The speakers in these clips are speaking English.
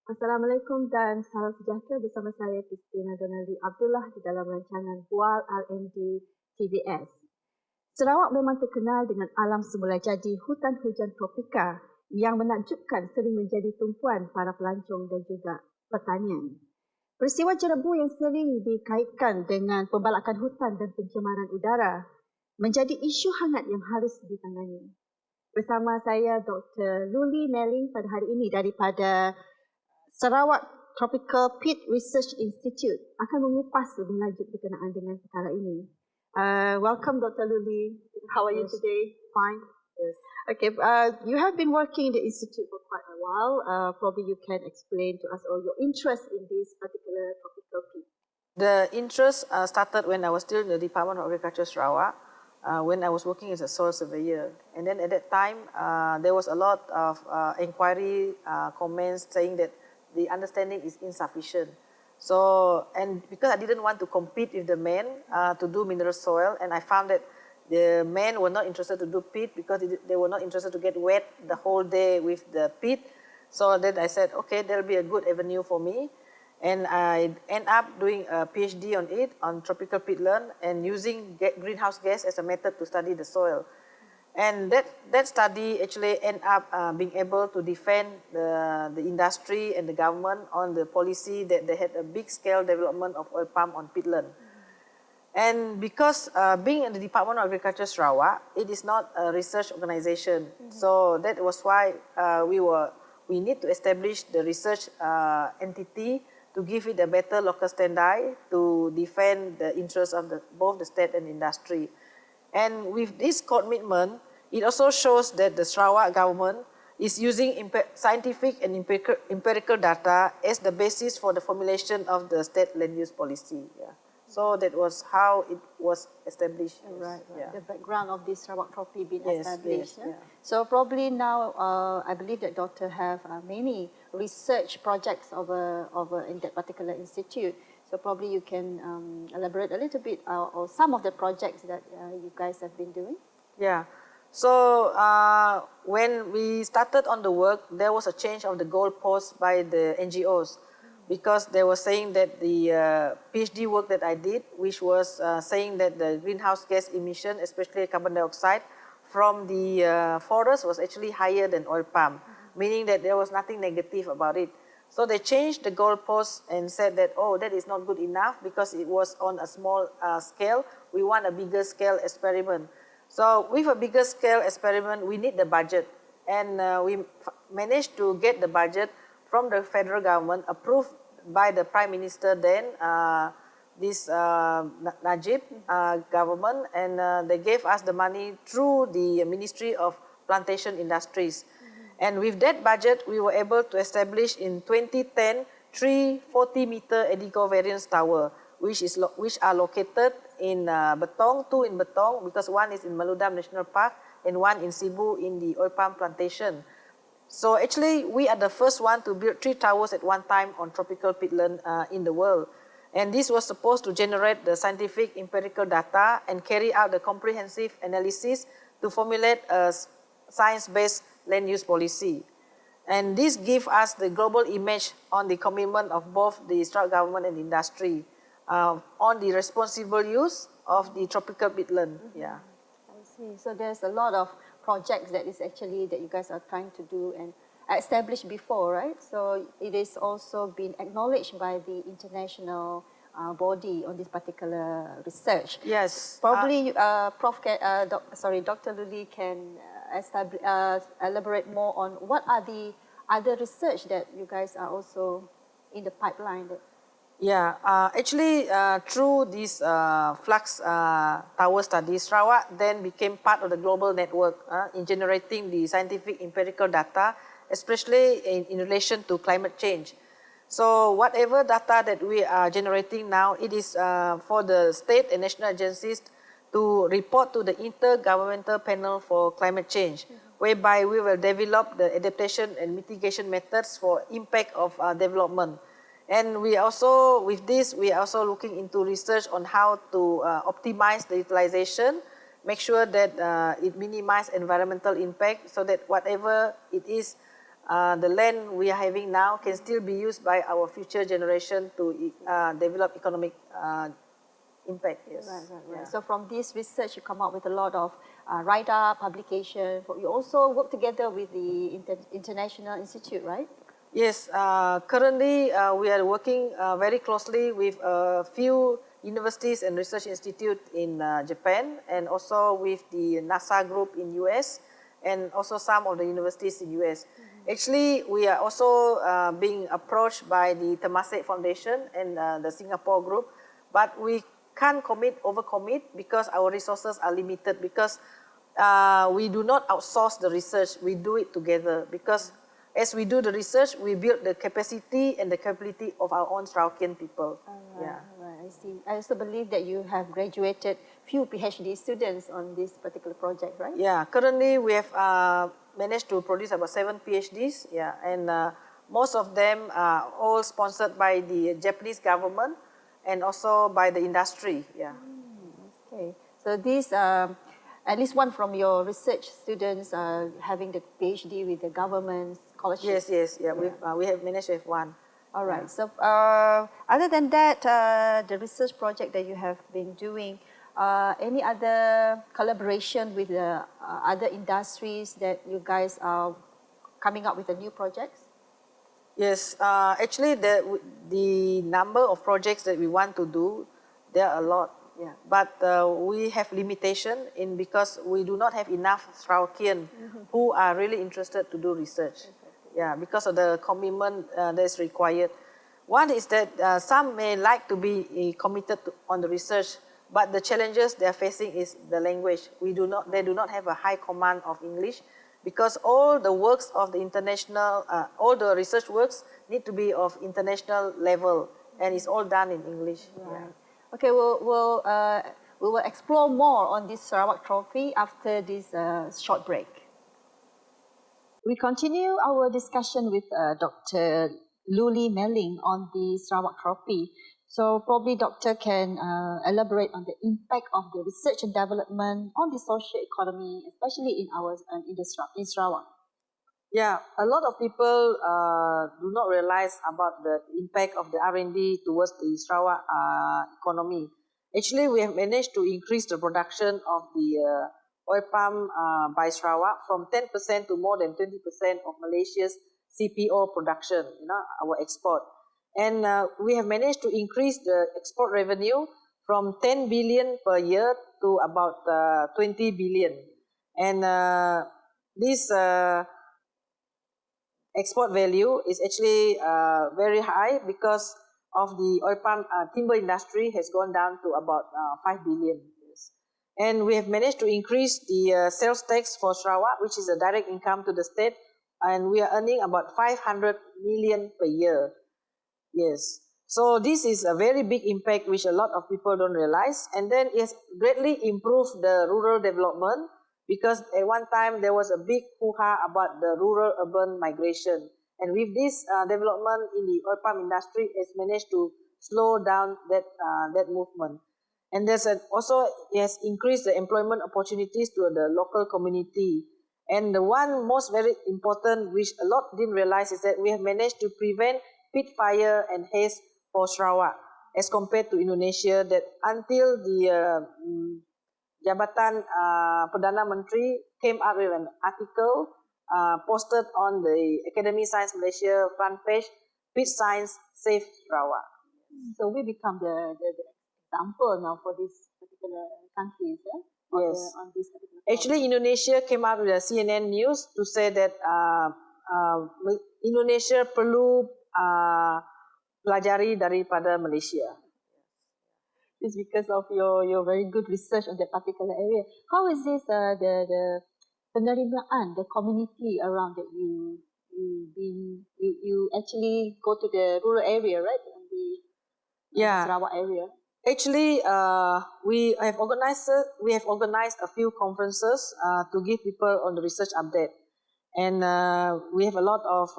Assalamualaikum dan salam sejahtera bersama saya Qistina Donna Lee Abdullah di dalam rancangan Bual R&D TVS. Sarawak memang terkenal dengan alam semula jadi hutan hujan tropika yang menakjubkan sering menjadi tumpuan para pelancong dan juga pertanian. Peristiwa jerebu yang sering dikaitkan dengan pembalakan hutan dan pencemaran udara menjadi isu hangat yang harus ditangani. Bersama saya Dr Lulie Melling pada hari ini daripada Sarawak Tropical Peat Research Institute akan mengupas lebih lanjut berkenaan dengan perkara ini. Welcome Dr Lulie. How are you today? Fine? Yes. Okay, you have been working in the institute for quite a while. Probably you can explain to us all your interest in this particular tropical peat. The interest started when I was still in the Department of Agriculture Sarawak, when I was working as a soil surveyor. And then at that time, there was a lot of inquiry comments saying that the understanding is insufficient. So, and because I didn't want to compete with the men to do mineral soil, and I found that the men were not interested to do peat because they were not interested to get wet the whole day with the peat. So then I said, okay, there'll be a good avenue for me. And I end up doing a PhD on it, on tropical peatland, and using greenhouse gas as a method to study the soil. And that study actually ended up being able to defend the industry and the government on the policy that they had a big scale development of oil palm on peatland. And because being in the Department of Agriculture Sarawak, it is not a research organization. So that was why we need to establish the research entity to give it a better local standard to defend the interests of both the state and industry. And with this commitment, it also shows that the Sarawak government is using scientific and empirical data as the basis for the formulation of the state land use policy. Yeah. So that was how it was established. Right. Yeah. The background of this Sarawak trophy being Yes, established. yes, yeah. So probably now, I believe that Doctor have many research projects over in that particular institute. So probably you can elaborate a little bit on some of the projects that you guys have been doing. Yeah. So when we started on the work, there was a change of the goalpost by the NGOs because they were saying that the PhD work that I did, which was saying that the greenhouse gas emission, especially carbon dioxide, from the forest was actually higher than oil palm, meaning that there was nothing negative about it. So they changed the goalpost and said that, oh, that is not good enough because it was on a small scale. We want a bigger scale experiment. So with a bigger scale experiment, we need the budget. And we managed to get the budget from the federal government, approved by the Prime Minister then, this Najib government, and they gave us the money through the Ministry of Plantation Industries. And with that budget, we were able to establish in 2010 three 40-meter eco-variance tower, which are located in Betong, two in Betong, because one is in Maludam National Park and one in Cebu in the oil palm plantation. So actually, we are the first one to build 3 towers at one time on tropical peatland in the world. And this was supposed to generate the scientific empirical data and carry out the comprehensive analysis to formulate a science-based land use policy. And this gives us the global image on the commitment of both the Sarawak government and industry on the responsible use of the tropical peatland. Yeah. I see. So there's a lot of projects that is actually that you guys are trying to do and established before, right? So it is also been acknowledged by the international body on this particular research. Yes. Probably Dr. Lulie can elaborate more on what are the other research that you guys are also in the pipeline. Yeah, actually through this flux tower study, Sarawak then became part of the global network in generating the scientific empirical data, especially in relation to climate change. So whatever data that we are generating now, it is for the state and national agencies to report to the Intergovernmental Panel for Climate Change, whereby we will develop the adaptation and mitigation methods for impact of development. And we also, with this, we are also looking into research on how to optimize the utilization, make sure that it minimizes environmental impact so that whatever it is the land we are having now can still be used by our future generation to develop economic impact. Yes. Right. So from this research, you come up with a lot of write-up, publication. You also work together with the International Institute, right? Yes, currently we are working very closely with a few universities and research institutes in Japan, and also with the NASA group in US, and also some of the universities in US. Actually, we are also being approached by the Temasek Foundation and the Singapore group, but we can't overcommit because our resources are limited, because we do not outsource the research, we do it together, because as we do the research, we build the capacity and the capability of our own Sarawakian people. Right, I see. I also believe that you have graduated few PhD students on this particular project, right? Yeah, currently we have managed to produce about 7 PhDs, and most of them are all sponsored by the Japanese government and also by the industry. Okay, so these at least one from your research students having the PhD with the government scholarship. Yes. We have managed to have one. All right. So other than that, the research project that you have been doing, any other collaboration with the other industries that you guys are coming up with the new projects? Yes, actually the number of projects that we want to do, there are a lot. But we have limitation because we do not have enough Sarawakian who are really interested to do research. Because of the commitment that is required. One is that some may like to be committed on the research, but the challenges they are facing is the language. They do not have a high command of English, because all the works of the international, all the research works need to be of international level, and it's all done in English. Right. Okay, we will explore more on this Sarawak trophy after this short break. We continue our discussion with Dr. Lulie Melling on the Sarawak trophy. So probably Doctor can elaborate on the impact of the research and development on the social economy, especially in Sarawak. Yeah, a lot of people do not realize about the impact of the R&D towards the Sarawak economy. Actually, we have managed to increase the production of the oil palm by Sarawak from 10% to more than 20% of Malaysia's CPO production, our export. And we have managed to increase the export revenue from 10 billion per year to about 20 billion. And this export value is actually very high because of the oil palm timber industry has gone down to about 5 billion. And we have managed to increase the sales tax for Sarawak, which is a direct income to the state, and we are earning about 500 million per year. Yes. So this is a very big impact which a lot of people don't realize. And then it has greatly improved the rural development, because at one time there was a big hoo-ha about the rural-urban migration. And with this development in the oil palm industry, it has managed to slow down that movement. And there's also it has increased the employment opportunities to the local community. And the one most very important, which a lot didn't realize, is that we have managed to prevent pit fire and haze for Sarawak, as compared to Indonesia, that until the Jabatan Perdana Menteri came up with an article posted on the Academy Science Malaysia front page, pit science save Sarawak. So we become the example now for these particular countries, Yes. on this particular Actually, Indonesia came out with a CNN news to say that Indonesia perlu pelajari daripada Malaysia. It's because of your very good research on that particular area. How is this the penerimaan, the community around that you actually go to the rural area, right? The Sarawak area. Actually, we have organized a few conferences to give people on the research update, and we have a lot of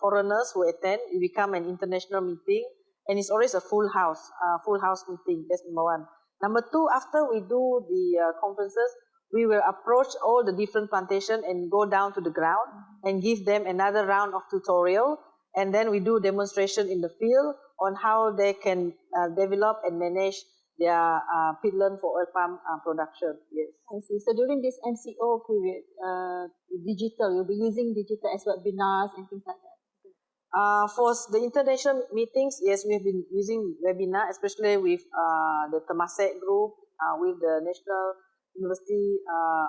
foreigners who attend. It become an international meeting, and it's always a full house meeting. That's number one. Number two, after we do the conferences, we will approach all the different plantation and go down to the ground and give them another round of tutorial. And then we do demonstration in the field on how they can develop and manage their peatland for oil palm production. Yes. I see. So during this MCO period, digital, you'll be using digital as webinars and things like that. For the international meetings, yes, we have been using webinar, especially with the Temasek group, with the National University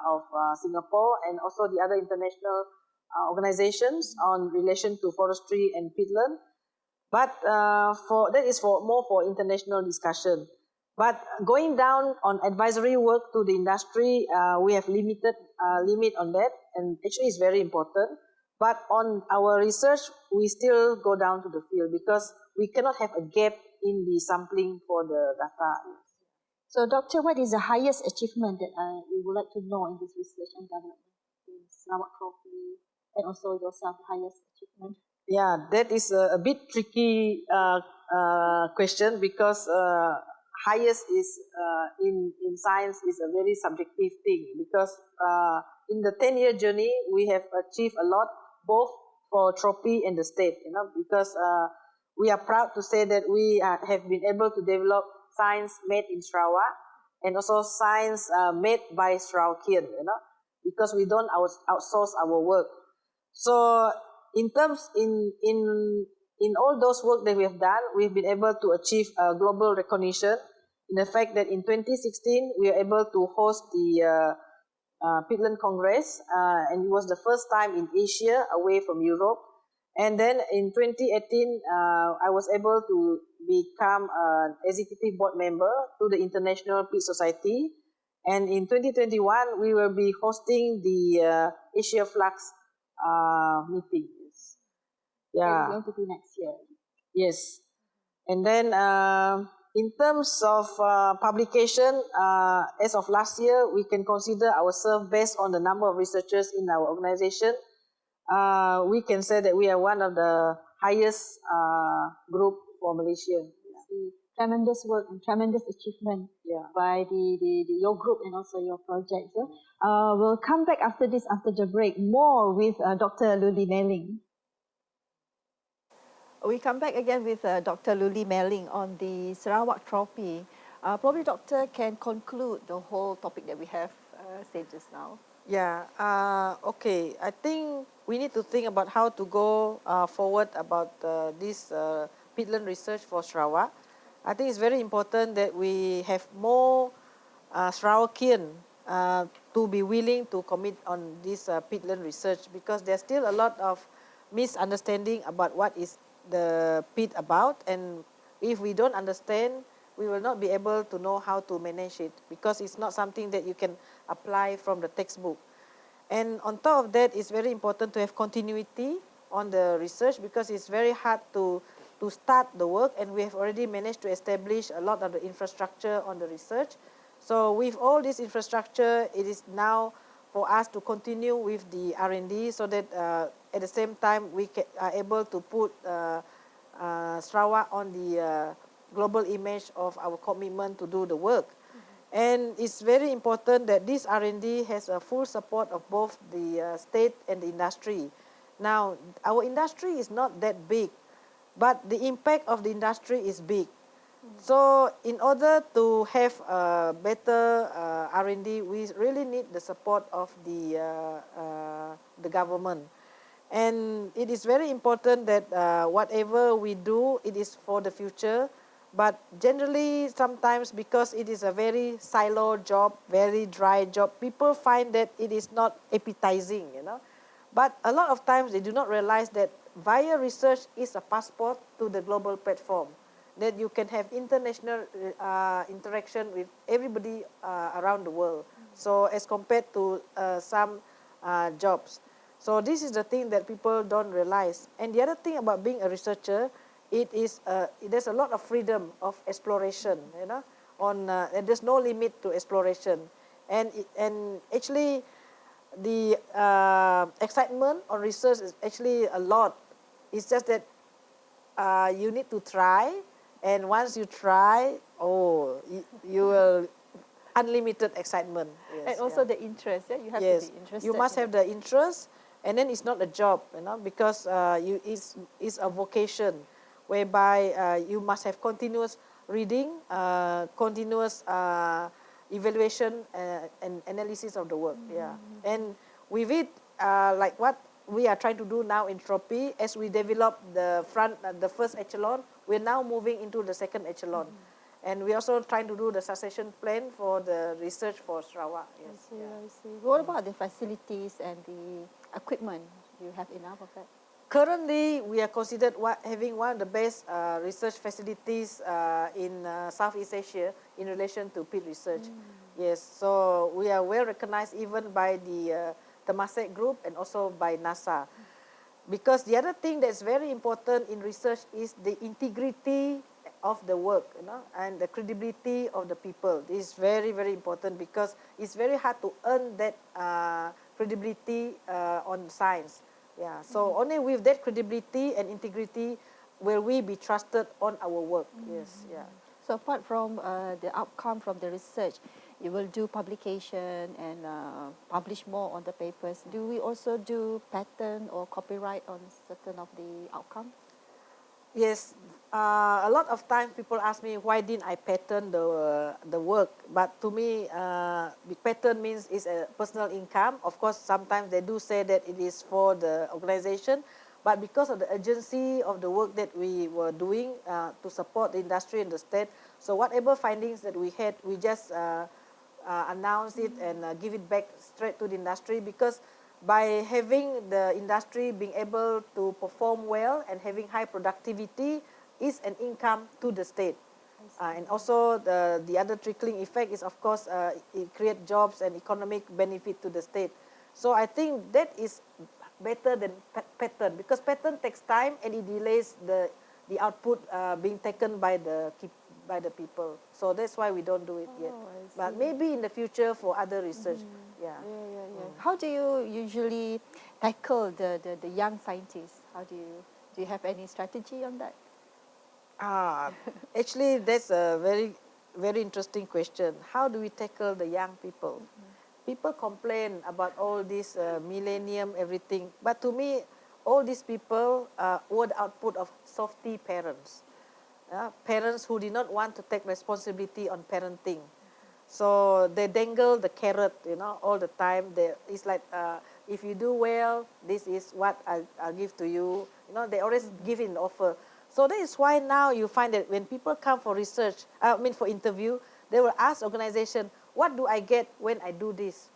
of Singapore, and also the other international organizations on relation to forestry and peatland. But that is more for international discussion. But going down on advisory work to the industry, we have limit on that, and actually it's very important. But on our research, we still go down to the field because we cannot have a gap in the sampling for the data. So, Doctor, what is the highest achievement that we would like to know in this research and development in Sarawak Tropika, and also yourself, highest achievement? Yeah, that is a bit tricky question because highest is in science is a very subjective thing because in the 10-year journey, we have achieved a lot, both for Tropi and the state, because we are proud to say that we have been able to develop science made in Sarawak and also science made by Sarawakian, because we don't outsource our work. So in all those work that we have done, we've been able to achieve global recognition in the fact that in 2016, we are able to host the Peatland Congress, and it was the first time in Asia away from Europe. And then in 2018, I was able to become an executive board member to the International Peat Society. And in 2021, we will be hosting the Asia Flux meetings. Yeah. It's going to be next year. Yes. And then in terms of publication, as of last year, we can consider ourselves based on the number of researchers in our organization. We can say that we are one of the highest group for Malaysia. Yeah. Tremendous work and tremendous achievement by your group and also your project. We'll come back after the break, more with Dr. Lulie Melling. We come back again with Dr. Lulie Melling on the Sarawak Tropika. Probably Doctor can conclude the whole topic that we have said just now. Yeah, okay. I think we need to think about how to go forward about this peatland research for Sarawak. I think it's very important that we have more Sarawakian to be willing to commit on this peatland research, because there's still a lot of misunderstanding about what is the peat about, and if we don't understand, we will not be able to know how to manage it, because it's not something that you can apply from the textbook. And on top of that, it's very important to have continuity on the research, because it's very hard to start the work, and we have already managed to establish a lot of the infrastructure on the research. So with all this infrastructure, it is now for us to continue with the R&D, so that at the same time we are able to put Sarawak on the global image of our commitment to do the work. And it's very important that this R&D has a full support of both the state and the industry. Now, our industry is not that big, but the impact of the industry is big. So in order to have a better R&D, we really need the support of the government. And it is very important that whatever we do, it is for the future. But generally, sometimes because it is a very silo job, very dry job, people find that it is not appetizing, But a lot of times they do not realize that via research is a passport to the global platform, that you can have international interaction with everybody around the world. So as compared to some jobs. So this is the thing that people don't realize. And the other thing about being a researcher, there's a lot of freedom of exploration, and there's no limit to exploration. And actually, the excitement on research is actually a lot. It's just that you need to try, and once you try, you will unlimited excitement. And also the interest, yeah? You have to be interested. You must have the interest, and then it's not a job, because it's a vocation, whereby you must have continuous reading, continuous evaluation and analysis of the work. And with it, like what we are trying to do now in Tropi, as we develop the first echelon, we're now moving into the second echelon. And we're also trying to do the succession plan for the research for Sarawak. Yes. I see. What about the facilities and the equipment? Do you have enough of that? Currently, we are considered having one of the best research facilities in Southeast Asia in relation to peat research. Yes, so we are well recognized even by the Temasek Group and also by NASA. Because the other thing that's very important in research is the integrity of the work, and the credibility of the people. This is very, very important, because it's very hard to earn that credibility on science. So only with that credibility and integrity will we be trusted on our work. So apart from the outcome from the research, you will do publication and publish more on the papers. Do we also do patent or copyright on certain of the outcome? Yes, a lot of time people ask me why didn't I patent the work. But to me, patent means is a personal income. Of course, sometimes they do say that it is for the organization, but because of the urgency of the work that we were doing to support the industry and the state, so whatever findings that we had, we just announce it and give it back straight to the industry, because by having the industry being able to perform well and having high productivity is an income to the state. And also the other trickling effect is, of course, it creates jobs and economic benefit to the state. So I think that is better than patent, because patent takes time and it delays the output being taken by the people. So that's why we don't do it yet. But maybe in the future for other research. How do you usually tackle the young scientists? Do you have any strategy on that? Actually, that's a very, very interesting question. How do we tackle the young people? People complain about all this millennium, everything. But to me, all these people were the output of softy parents. Parents who did not want to take responsibility on parenting. So they dangle the carrot, all the time. It's like, if you do well, this is what I'll give to you. They always give an offer. So that is why now you find that when people come for research, for interview, they will ask organization, what do I get when I do this?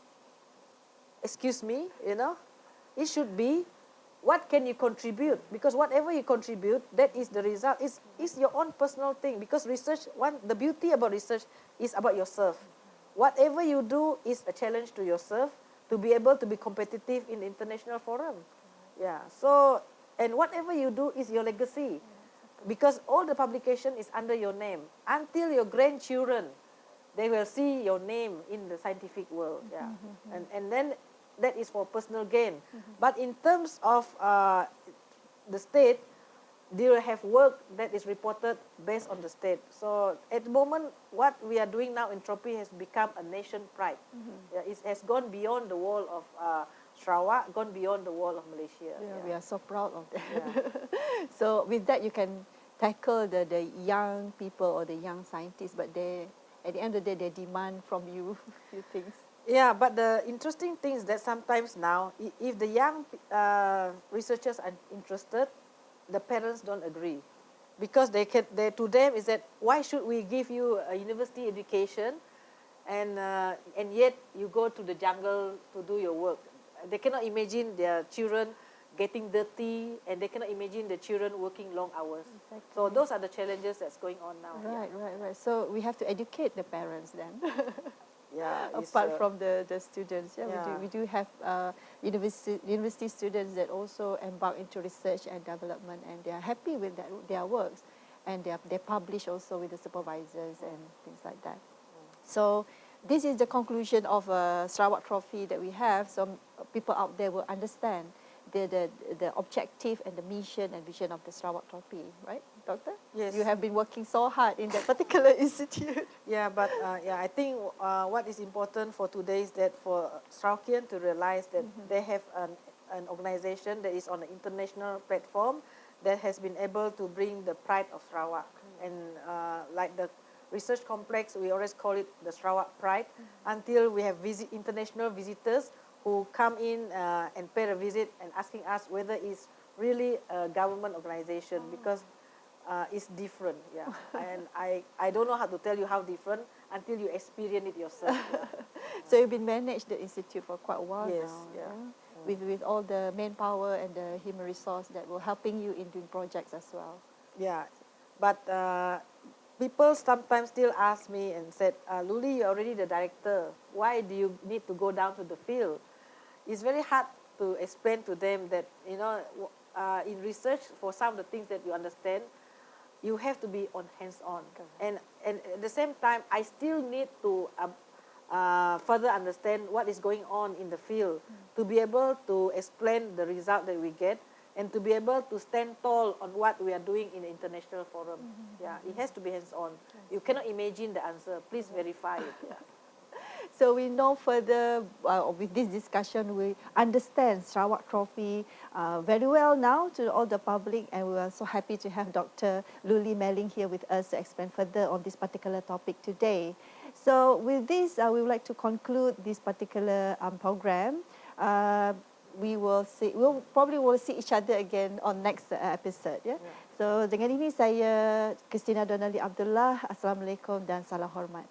Excuse me, it should be, what can you contribute? Because whatever you contribute, that is the result. It's your own personal thing. Because research, the beauty about research is about yourself. Whatever you do is a challenge to yourself to be able to be competitive in the international forum. So, and whatever you do is your legacy. Because all the publication is under your name. Until your grandchildren, they will see your name in the scientific world. And then that is for personal gain. But in terms of the state, they will have work that is reported based on the state. So at the moment, what we are doing now in Tropi has become a nation pride. It has gone beyond the wall of Sarawak, gone beyond the wall of Malaysia. We are so proud of that. So with that, you can tackle the young people or the young scientists, but at the end of the day, they demand from you a few things. But the interesting thing is that sometimes now, if the young researchers are interested, the parents don't agree, because to them is that, why should we give you a university education, and yet you go to the jungle to do your work? They cannot imagine their children getting dirty, and they cannot imagine the children working long hours. So those are the challenges that's going on now. Right. So we have to educate the parents then. Apart from the students, we do have university students that also embark into research and development, and they are happy with their works, and they publish also with the supervisors and things like that. So this is the conclusion of Sarawak Trophy that we have. So people out there will understand the objective and the mission and vision of the Sarawak Tropi, right, Doctor? Yes. You have been working so hard in that particular institute. Yeah, but I think what is important for today is that for Sarawakian to realize that they have an organization that is on an international platform that has been able to bring the pride of Sarawak. And like the research complex, we always call it the Sarawak Pride, until we have international visitors who come in and pay a visit and asking us whether it's really a government organization, because it's different, yeah. And I don't know how to tell you how different until you experience it yourself. Yeah. So you've been managed the institute for quite a while Yes, now. yeah. With all the manpower and the human resource that were helping you in doing projects as well. Yeah, but people sometimes still ask me and said, Lulie, you're already the director. Why do you need to go down to the field? It's very hard to explain to them that, you know, in research, for some of the things that you understand, you have to be on hands-on. And at the same time, I still need to further understand what is going on in the field to be able to explain the result that we get and to be able to stand tall on what we are doing in the international forum. Yeah, it has to be hands-on. You cannot imagine the answer. Please verify it. Yeah. So we know further with this discussion, we understand Sarawak Trophy very well now to all the public, and we are so happy to have Dr. Lulie Melling here with us to explain further on this particular topic today. So with this, we would like to conclude this particular program. We'll probably see each other again on next episode. Yeah? So dengan ini saya Qistina Donna Lee Abdullah. Assalamualaikum dan salam hormat.